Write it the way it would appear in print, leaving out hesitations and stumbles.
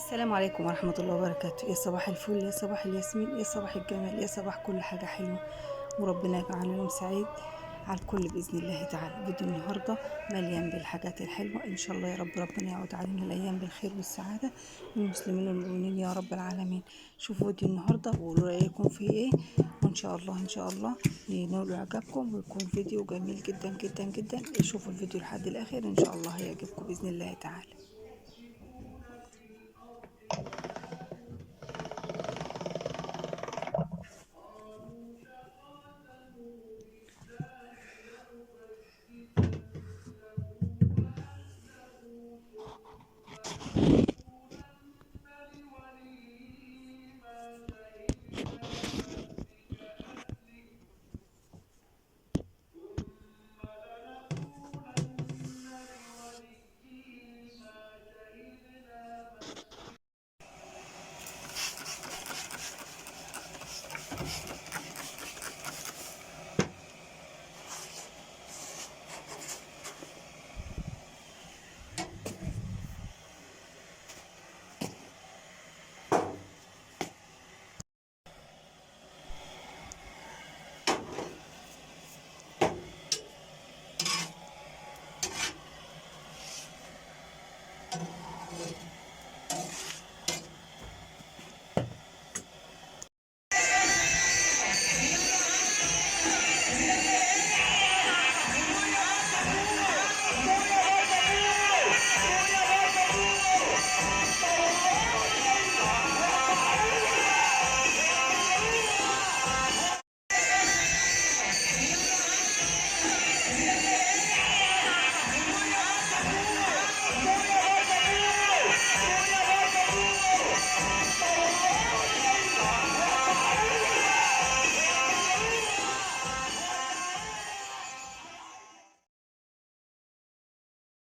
السلام عليكم ورحمة الله وبركاته. يا صباح الفل، يا صباح الياسمين، يا صباح الجمال، يا صباح كل حاجة حلوة، وربنا يجعله يوم سعيد على الكل بإذن الله تعالى. فيديو النهاردة مليان بالحاجات الحلوة إن شاء الله. يا رب ربنا يعود علينا الأيام بالخير والسعادة، والمسلمين والمؤمنين يا رب العالمين. شوفوا فيديو النهاردة وقولوا رأيكم فيه إيه، وإن شاء الله إن شاء الله ينول إعجابكم ويكون فيديو جميل جدا جدا جدا. شوفوا الفيديو لحد الآخر إن شاء الله هيعجبكم بإذن الله تعالى.